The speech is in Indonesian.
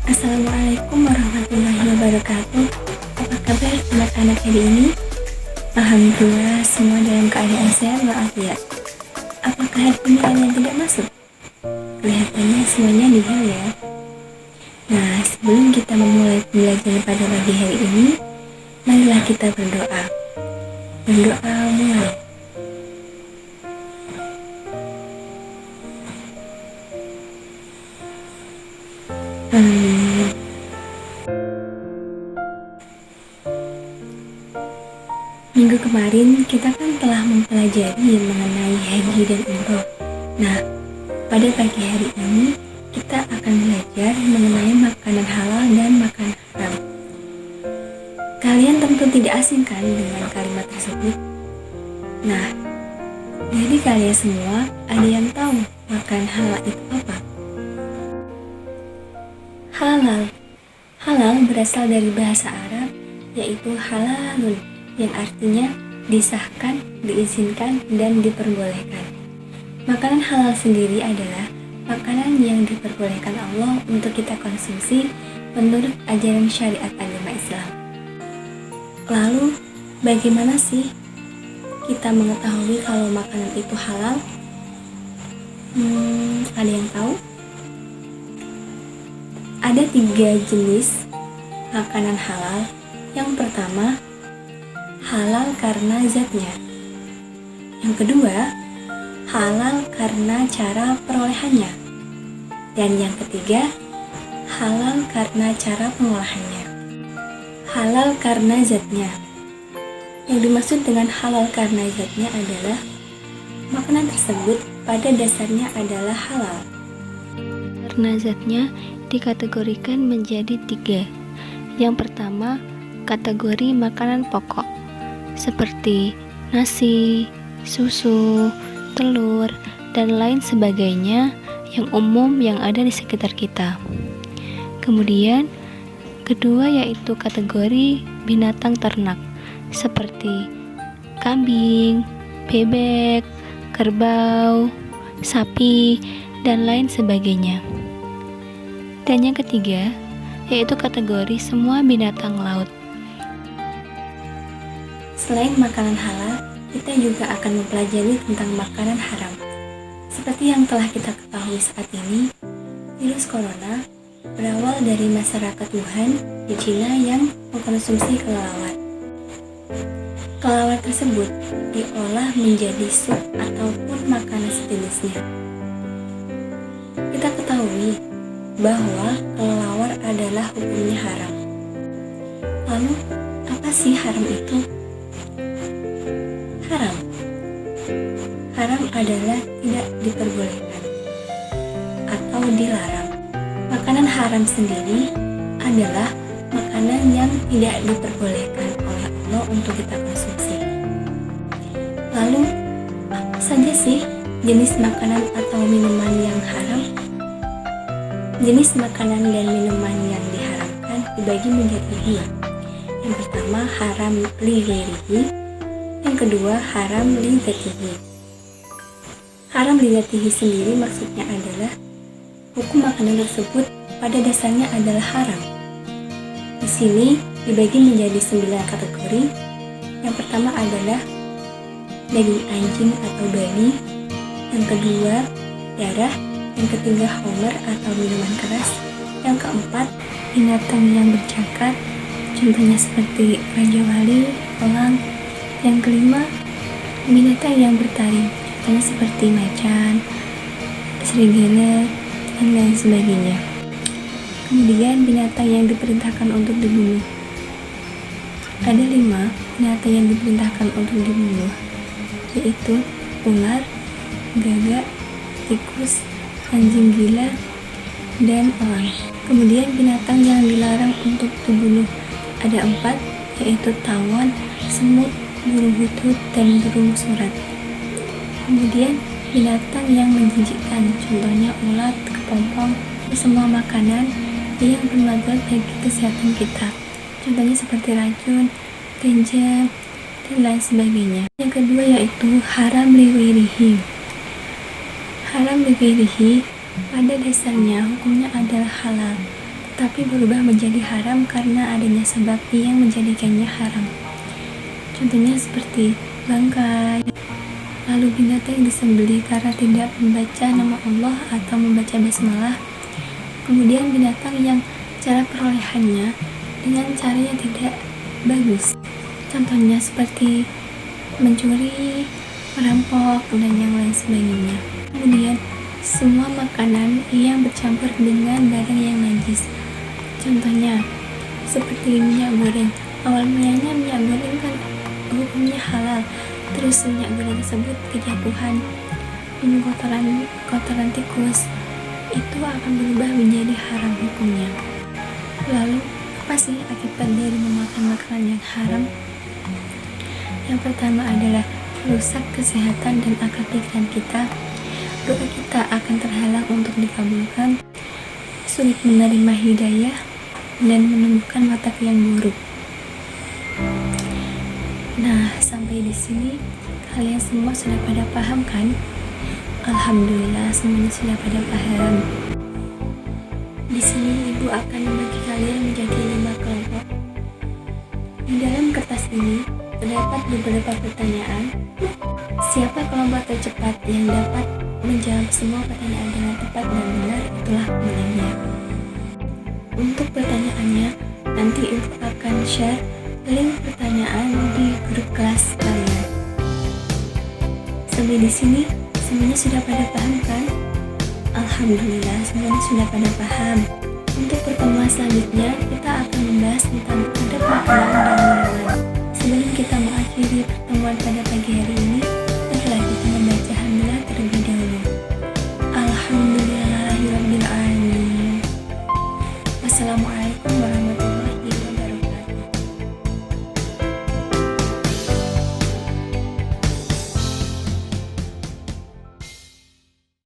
Assalamualaikum warahmatullahi wabarakatuh. Apa kabar anak-anak hari ini? Alhamdulillah semua dalam keadaan sehat walafiat. Apakah hari ini ada yang tidak masuk? Kelihatannya semuanya nihil ya. Nah, sebelum kita memulai belajar pada pagi hari ini, marilah kita berdoa. Berdoa mulai. Minggu kemarin kita kan telah mempelajari mengenai haji dan umroh. Nah, pada pagi hari ini kita akan belajar mengenai makanan halal dan makanan haram. Kalian tentu tidak asing kan dengan kalimat tersebut? Nah, jadi kalian semua ada yang tahu makanan halal itu apa? Halal berasal dari bahasa Arab, yaitu halalun, yang artinya disahkan, diizinkan, dan diperbolehkan. Makanan halal sendiri adalah makanan yang diperbolehkan Allah untuk kita konsumsi menurut ajaran syariat agama Islam. Lalu, bagaimana sih kita mengetahui kalau makanan itu halal? Ada yang tahu? Ada 3 jenis makanan halal. Yang pertama, halal karena zatnya. Yang kedua, halal karena cara perolehannya. Dan yang ketiga, halal karena cara pengolahannya. Halal karena zatnya. Yang dimaksud dengan halal karena zatnya adalah makanan tersebut pada dasarnya adalah halal. Karena zatnya dikategorikan menjadi 3. Yang pertama, kategori makanan pokok seperti nasi, susu, telur, dan lain sebagainya yang umum yang ada di sekitar kita. Kemudian, kedua yaitu kategori binatang ternak seperti kambing, bebek, kerbau, sapi, dan lain sebagainya. Dan yang ketiga yaitu kategori semua binatang laut. Selain makanan halal, kita juga akan mempelajari tentang makanan haram. Seperti yang telah kita ketahui saat ini, virus corona berawal dari masyarakat Wuhan di Cina yang mengkonsumsi kelelawar. Kelelawar tersebut diolah menjadi sup ataupun makanan sejenisnya. Kita ketahui bahwa kelelawar adalah hukumnya haram. Lalu, apa sih haram itu? Haram adalah tidak diperbolehkan atau dilarang. Makanan haram sendiri adalah makanan yang tidak diperbolehkan oleh Allah untuk kita konsumsi. Lalu, apa saja sih jenis makanan atau minuman yang haram? Jenis makanan dan minuman yang diharamkan dibagi menjadi 2. Yang pertama, haram li ghairihi. Yang kedua, haram li dzatihi. Haram li dzatihi sendiri maksudnya adalah hukum makanan tersebut pada dasarnya adalah haram. Di sini dibagi menjadi 9 kategori. Yang pertama adalah daging anjing atau babi. Yang kedua, darah. Yang ketiga, homer atau minuman keras. Yang keempat, binatang yang bercakar, contohnya seperti raja wali, elang. Yang kelima, binatang yang bertaring, contohnya seperti macan, serigala, dan lain sebagainya. Kemudian binatang yang diperintahkan untuk dibunuh. Ada 5 binatang yang diperintahkan untuk dibunuh, yaitu ular, gagak, tikus, anjing gila, dan elang. Kemudian binatang yang dilarang untuk dibunuh ada 4, yaitu tawon, semut, burung hutut, dan burung surat. Kemudian binatang yang menjijikkan, contohnya ulat, kepompong, semua makanan yang bermanfaat bagi kesehatan kita, contohnya seperti racun, ganja, dan lain sebagainya. Yang kedua yaitu haram li ghairihi. Haram li ghairihi pada dasarnya hukumnya adalah halal, tapi berubah menjadi haram karena adanya sebab yang menjadikannya haram. Contohnya seperti bangkai, lalu binatang yang disembelih karena tidak membaca nama Allah atau membaca basmalah, kemudian binatang yang cara perolehannya dengan cara yang tidak bagus. Contohnya seperti mencuri, merampok, dan yang lain sebagainya. Kemudian semua makanan yang bercampur dengan barang yang najis. Contohnya seperti minyak goreng. Awal mulanya minyak goreng kan hukumnya halal, terus minyak goreng tersebut kejatuhan minum kotoran tikus, itu akan berubah menjadi haram hukumnya. Lalu apa sih akibat dari memakan makanan yang haram? Yang pertama adalah rusak kesehatan dan akal pikiran kita. Doa kita akan terhalang untuk dikabulkan, sulit menerima hidayah, dan menumbuhkan watak yang buruk. Nah, sampai di sini kalian semua sudah pada paham kan? Alhamdulillah semuanya sudah pada paham. Di sini ibu akan membagi kalian menjadi 5 kelompok. Di dalam kertas ini terdapat beberapa pertanyaan. Siapa kelompok tercepat yang dapat menjawab semua pertanyaan dengan tepat dan benar, itulah pemenangnya. Untuk pertanyaannya, nanti ibu akan share link pertanyaan di grup kelas kalian. Sampai di sini semuanya sudah pada paham kan? Alhamdulillah semuanya sudah pada paham. Untuk pertemuan selanjutnya kita akan membahas tentang adab makanan dan minuman. Sebelum kita mengakhiri pertemuan pada pagi hari ini, marilah kita membaca hamdalah terlebih dahulu. Alhamdulillahirabbil alamin. Wassalamualaikum warahmatullahi wabarakatuh.